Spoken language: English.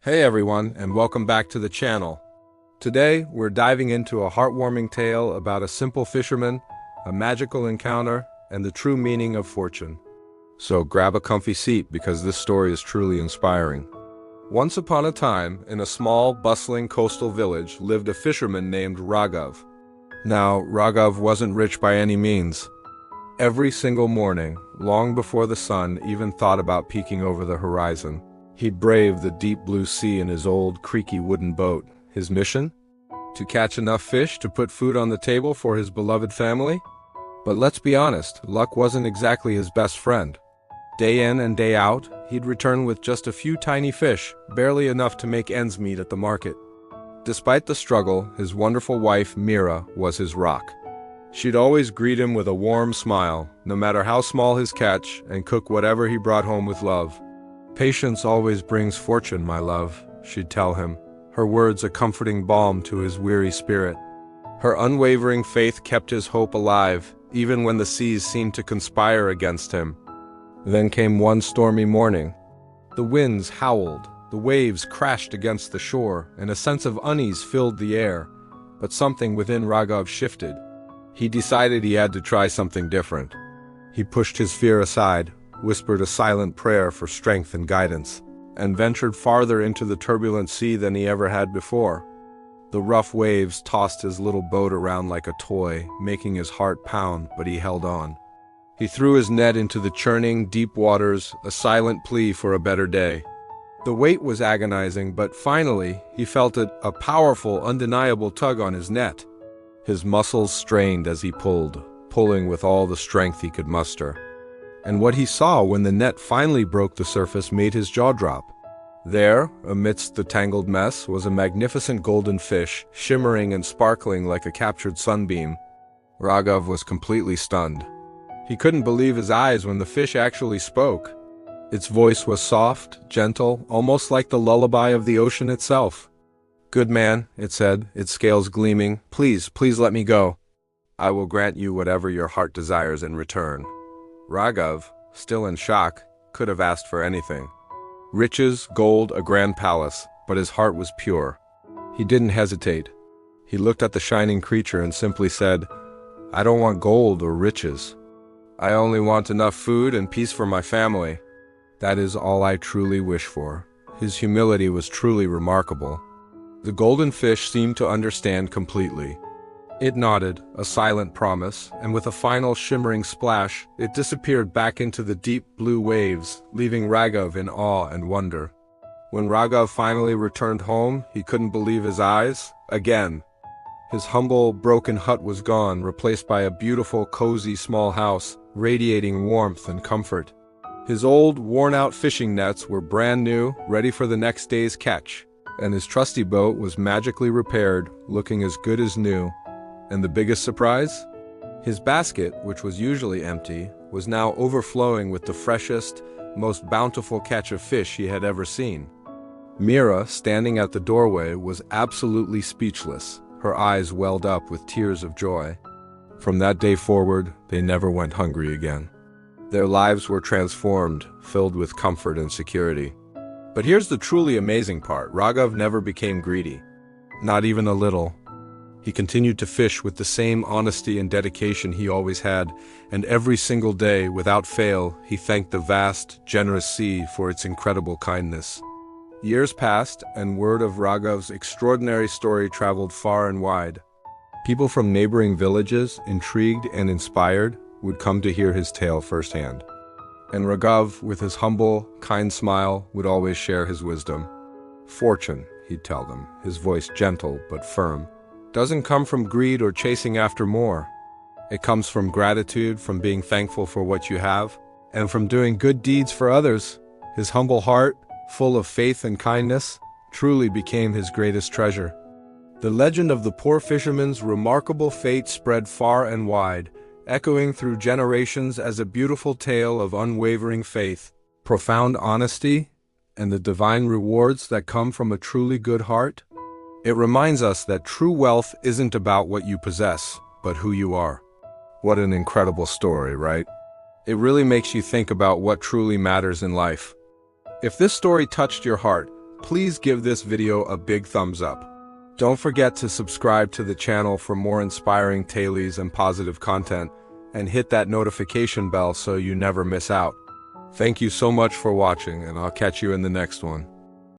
Hey everyone, and welcome back to the channel. Today, we're diving into a heartwarming tale about a simple fisherman, a magical encounter, and the true meaning of fortune. So grab a comfy seat because this story is truly inspiring. Once upon a time, in a small, bustling coastal village, lived a fisherman named Raghav. Now, Raghav wasn't rich by any means. Every single morning, long before the sun even thought about peeking over the horizon, he'd brave the deep blue sea in his old, creaky wooden boat. His mission? To catch enough fish to put food on the table for his beloved family? But let's be honest, luck wasn't exactly his best friend. Day in and day out, he'd return with just a few tiny fish, barely enough to make ends meet at the market. Despite the struggle, his wonderful wife, Mira, was his rock. She'd always greet him with a warm smile, no matter how small his catch, and cook whatever he brought home with love. "Patience always brings fortune, my love," she'd tell him, her words a comforting balm to his weary spirit. Her unwavering faith kept his hope alive, even when the seas seemed to conspire against him. Then came one stormy morning. The winds howled, the waves crashed against the shore, and a sense of unease filled the air. But something within Raghav shifted. He decided he had to try something different. He pushed his fear aside, whispered a silent prayer for strength and guidance, and ventured farther into the turbulent sea than he ever had before. The rough waves tossed his little boat around like a toy, making his heart pound, but he held on. He threw his net into the churning, deep waters, a silent plea for a better day. The weight was agonizing, but finally, he felt a powerful, undeniable tug on his net. His muscles strained as he pulled, pulling with all the strength he could muster. And what he saw when the net finally broke the surface made his jaw drop. There, amidst the tangled mess, was a magnificent golden fish, shimmering and sparkling like a captured sunbeam. Raghav was completely stunned. He couldn't believe his eyes when the fish actually spoke. Its voice was soft, gentle, almost like the lullaby of the ocean itself. "Good man," it said, its scales gleaming, please let me go. I will grant you whatever your heart desires in return." Raghav, still in shock, could have asked for anything. Riches, gold, a grand palace, but his heart was pure. He didn't hesitate. He looked at the shining creature and simply said, "I don't want gold or riches. I only want enough food and peace for my family. That is all I truly wish for." His humility was truly remarkable. The golden fish seemed to understand completely. It nodded, a silent promise, and with a final shimmering splash, it disappeared back into the deep blue waves, leaving Raghav in awe and wonder. When Raghav finally returned home, he couldn't believe his eyes. Again. His humble, broken hut was gone, replaced by a beautiful, cozy small house, radiating warmth and comfort. His old, worn-out fishing nets were brand new, ready for the next day's catch, and his trusty boat was magically repaired, looking as good as new. And the biggest surprise? His basket, which was usually empty, was now overflowing with the freshest, most bountiful catch of fish he had ever seen. Mira, standing at the doorway, was absolutely speechless. Her eyes welled up with tears of joy. From that day forward, they never went hungry again. Their lives were transformed, filled with comfort and security. But here's the truly amazing part. Raghav never became greedy. Not even a little. He continued to fish with the same honesty and dedication he always had, and every single day, without fail, he thanked the vast, generous sea for its incredible kindness. Years passed, and word of Raghav's extraordinary story traveled far and wide. People from neighboring villages, intrigued and inspired, would come to hear his tale firsthand. And Raghav, with his humble, kind smile, would always share his wisdom. "Fortune," he'd tell them, his voice gentle but firm, "doesn't come from greed or chasing after more. It comes from gratitude, from being thankful for what you have, and from doing good deeds for others." His humble heart, full of faith and kindness, truly became his greatest treasure. The legend of the poor fisherman's remarkable fate spread far and wide, echoing through generations as a beautiful tale of unwavering faith, profound honesty, and the divine rewards that come from a truly good heart. It reminds us that true wealth isn't about what you possess, but who you are. What an incredible story, right? It really makes you think about what truly matters in life. If this story touched your heart, please give this video a big thumbs up. Don't forget to subscribe to the channel for more inspiring tales and positive content, and hit that notification bell so you never miss out. Thank you so much for watching, and I'll catch you in the next one.